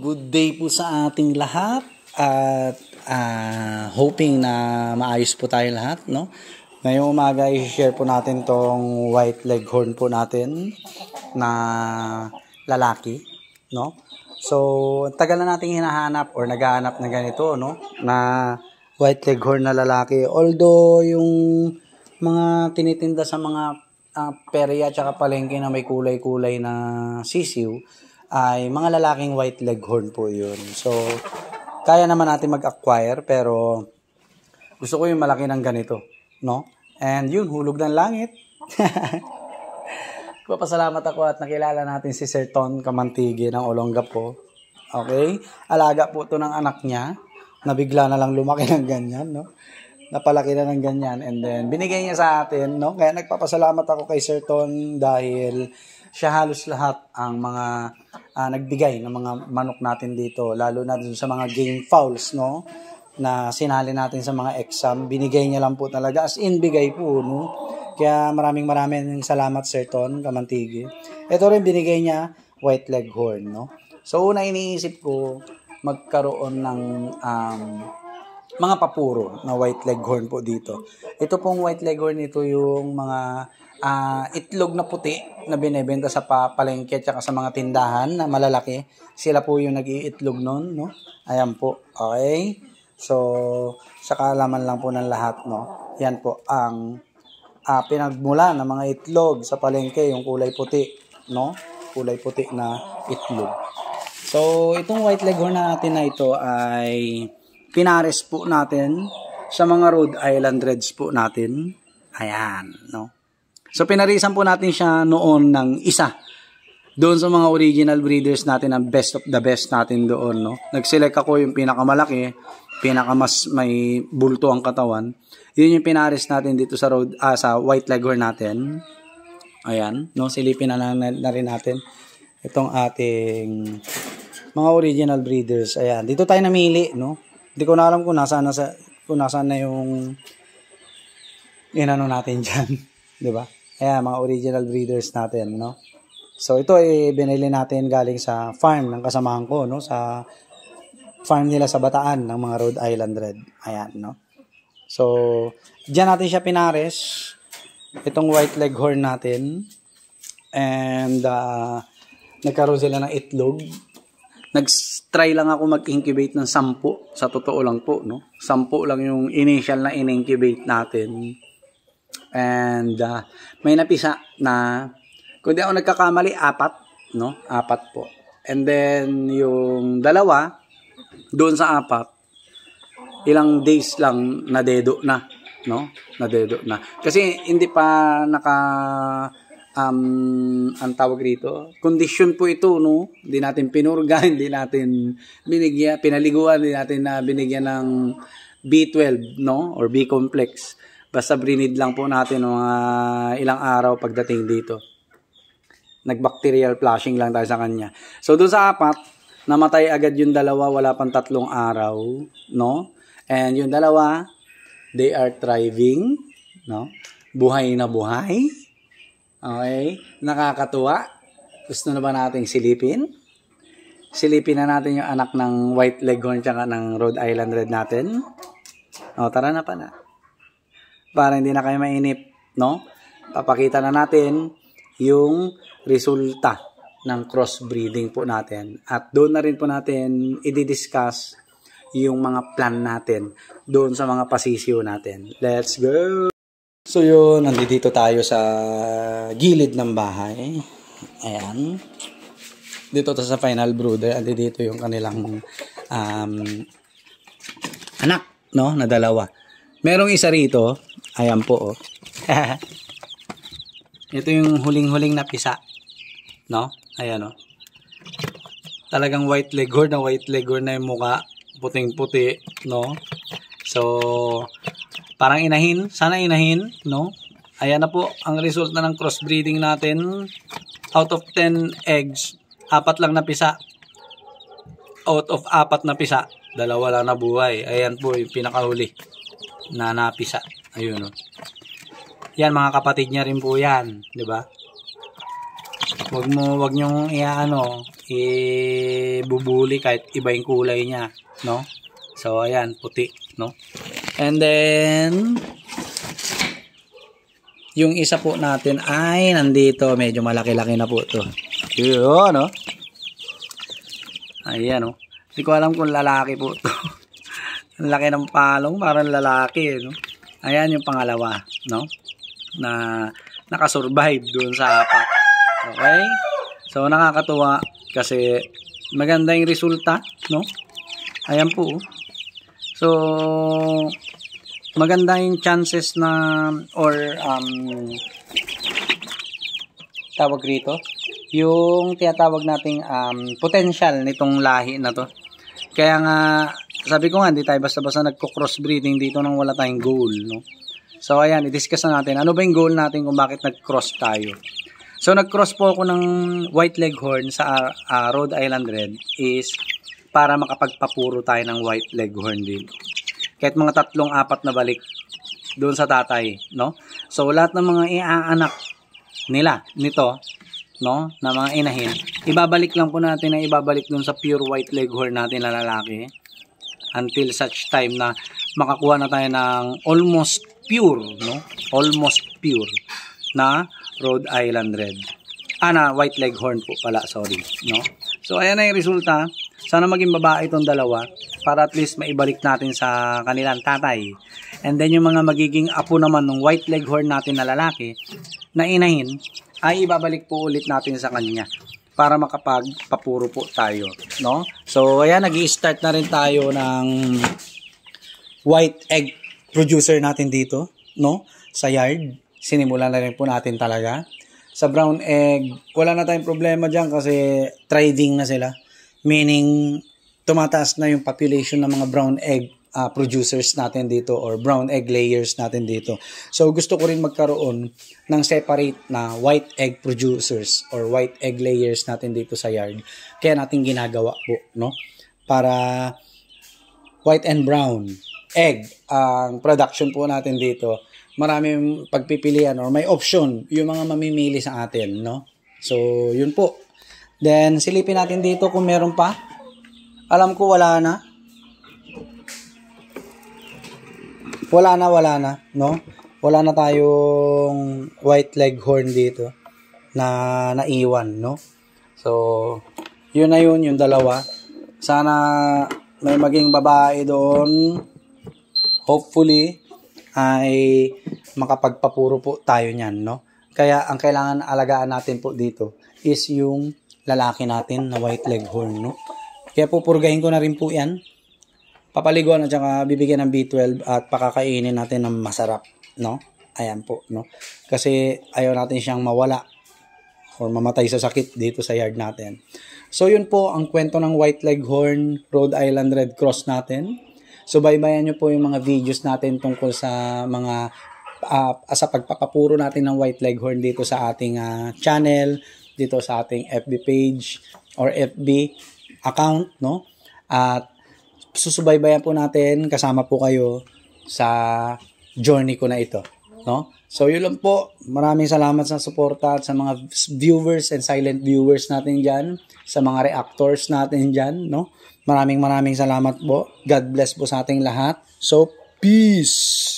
good day po sa ating lahat at hoping na maayos po tayo lahat, no? Ngayong umaga i-share po natin tong white leghorn po natin na lalaki, no? So, tagal na nating hinahanap or naghahanap na ganito, no? Na white leghorn na lalaki. Although yung mga tinitinda sa mga perya at palengke na may kulay-kulay na sisiw ay mga lalaking white leghorn po yun. So, kaya naman natin mag-acquire pero gusto ko yung malaki ng ganito, no? And yun, hulog ng langit. Papasalamat ako at nakilala natin si Sir Ton Kamantigi ng Olongapo. Okay? Alaga po to ng anak niya na bigla na lang lumaki ng ganyan, no? Napalaki na ng ganyan and then binigay niya sa atin, no? Kaya nagpapasalamat ako kay Sir Ton dahil siya halos lahat ang mga nagbigay ng mga manok natin dito, lalo na dun sa mga game fowls, no? Na sinali natin sa mga exam, binigay niya lang po talaga, as in bigay po, no? Kaya maraming salamat Sir Ton Kamantigi. Ito rin binigay niya, white leghorn, no? So una iniisip ko magkaroon ng mga papuro na white leghorn po dito. Ito pong white leghorn, ito yung mga itlog na puti na binebenta sa palengke at sa mga tindahan na malalaki. Sila po yung nag-iitlog nun, no? Ayan po. Okay? So, sa kaalaman lang po ng lahat, no? Yan po ang pinagmula ng mga itlog sa palengke, yung kulay puti, no? Kulay puti na itlog. So, itong white leghorn natin na ito ay pinares po natin sa mga Rhode Island Reds po natin. Ayan, no? So, pinarisan po natin siya noon ng isa. Doon sa mga original breeders natin, ang best of the best natin doon, no? Nag-select ako yung pinakamalaki, pinakamas may bulto ang katawan. Yun yung pinares natin dito sa sa white leghorn natin. Ayan, no? Silipin na rin natin itong ating mga original breeders. Ayan, dito tayo namili, no? Hindi ko na alam kung nasaan na yung inano natin dyan. Di ba? Ayan, mga original breeders natin, no? So, ito ay binili natin galing sa farm ng kasamahan ko, no? Sa farm nila sa Bataan ng mga Rhode Island Red. Ayan, no? So, dyan natin siya pinares. Itong white leghorn natin. And, nagkaroon sila ng itlog. Nag-try lang ako mag-incubate ng 10. Sa totoo lang po, no? 10 lang yung initial na in-incubate natin. And may napisa na, kung di ako nagkakamali, 4, no? 4 po. And then, yung dalawa, doon sa 4, ilang days lang nadedo na, no? Nadedo na. Kasi hindi pa ang tawag rito, condition po ito, no? Hindi natin pinurga, hindi natin pinaliguan, hindi natin binigyan ng B12, no? Or B-complex. Basta brinid lang po natin mga ilang araw pagdating dito. Nag-bacterial flushing lang tayo sa kanya. So, doon sa 4, namatay agad yung dalawa, wala pang 3 araw, no? And yung dalawa, they are thriving, no? Buhay na buhay. Okay? Nakakatuwa. Gusto na ba nating silipin? Silipin na natin yung anak ng white leghorn tsaka ng Rhode Island Red natin. O, tara na pa na. Para hindi na kayo mainip, no? Papakita na natin yung resulta ng crossbreeding po natin. At doon na rin po natin i-discuss yung mga plan natin doon sa mga pasisyo natin. Let's go! So yun, nandito tayo sa gilid ng bahay. Ayan. Dito to sa final brooder. Dito yung kanilang anak, no? Na dalawa. Merong isa rito. Ayan po, oh. Ito yung huling-huling na pisa. No? Ayan, oh. Talagang white leghorn na yung mukha. Puting-puti, no? So, parang inahin. Sana inahin, no? Ayan na po ang result na ng crossbreeding natin. Out of 10 eggs, 4 lang na pisa. Out of 4 na pisa, 2 lang na buhay. Ayan po yung pinakahuli na napisa. Ayun, oh. Yan, mga kapatid niya rin po yan, 'di ba? Wag niyong ibubuli kahit iba yung kulay niya, no? So, ayan, puti, no? And then, yung isa po natin ay nandito, medyo malaki-laki na po to. Yun, no? Ayan, no? Hindi ko alam kung lalaki po to. Ang laki ng palong, parang lalaki, no? Ayan yung pangalawa, no? Na nakasurvive doon sa apat. Okay? So, nakakatuwa kasi maganda yung resulta, no? Ayan po. So, maganda yung chances na or tawag rito, yung tinatawag nating potential nitong lahi na to. Kaya nga, sabi ko nga, hindi tayo basta-basta nagko-crossbreeding dito nang wala tayong goal, no? So, ayan, i-discuss na natin. Ano ba yung goal natin kung bakit nag-cross tayo? So, nag-cross po ako ng White Leghorn sa Rhode Island Red is para makapagpapuro tayo ng White Leghorn dito. Kahit mga 3-4 na balik doon sa tatay, no? So, lahat ng mga iaanak nito, no, na mga inahin, ibabalik lang po natin na ibabalik doon sa pure White Leghorn natin na lalaki until such time na makakuha na tayo ng almost pure, no? Almost pure na Rhode Island Red. Na White Leghorn po pala, sorry, no? So, ayan na yung resulta. Sana maging babae itong dalawa para at least maibalik natin sa kanilang tatay. And then yung mga magiging apo naman ng White Leghorn natin na lalaki na inahin ay ibabalik po ulit natin sa kanya para makapagpapuro po tayo, no? So, ayan, nag-i-start na rin tayo ng white egg producer natin dito, no? Sa yard. Sinimulan na rin po natin talaga. Sa brown egg, wala na tayong problema dyan kasi thriving na sila. Meaning, tumataas na yung population ng mga brown egg producers natin dito or brown egg layers natin dito. So, gusto ko rin magkaroon ng separate na white egg producers or white egg layers natin dito sa yard. Kaya natin ginagawa po, no? Para white and brown egg ang production po natin dito. Maraming pagpipilian or may option yung mga mamimili sa atin, no? So, yun po. Then, silipin natin dito kung meron pa. Alam ko wala na. Wala na, no? Wala na tayong White Leghorn dito na naiwan, no? So, yun na yun, yung dalawa. Sana may maging babae doon. Hopefully, ay makapagpapuro po tayo niyan, no? Kaya, ang kailangan alagaan natin po dito is yung lalaki natin na White Leghorn, no? Kaya pupurgahin ko na rin po yan. Papaliguan at saka bibigyan ng B12 at pakakainin natin ng masarap, no? Ayan po, no? Kasi ayaw natin siyang mawala or mamatay sa sakit dito sa yard natin. So, yun po ang kwento ng White Leghorn Rhode Island Red Cross natin. So, baybayan nyo po yung mga videos natin tungkol sa mga sa pagpapapuro natin ng White Leghorn dito sa ating channel, dito sa ating FB page or FB account, no? At susubaybayan po natin, kasama po kayo sa journey ko na ito, no? So, yun lang po. Maraming salamat sa suporta at sa mga viewers and silent viewers natin dyan, sa mga reactors natin dyan, no? Maraming salamat po. God bless po sa ating lahat. So, peace!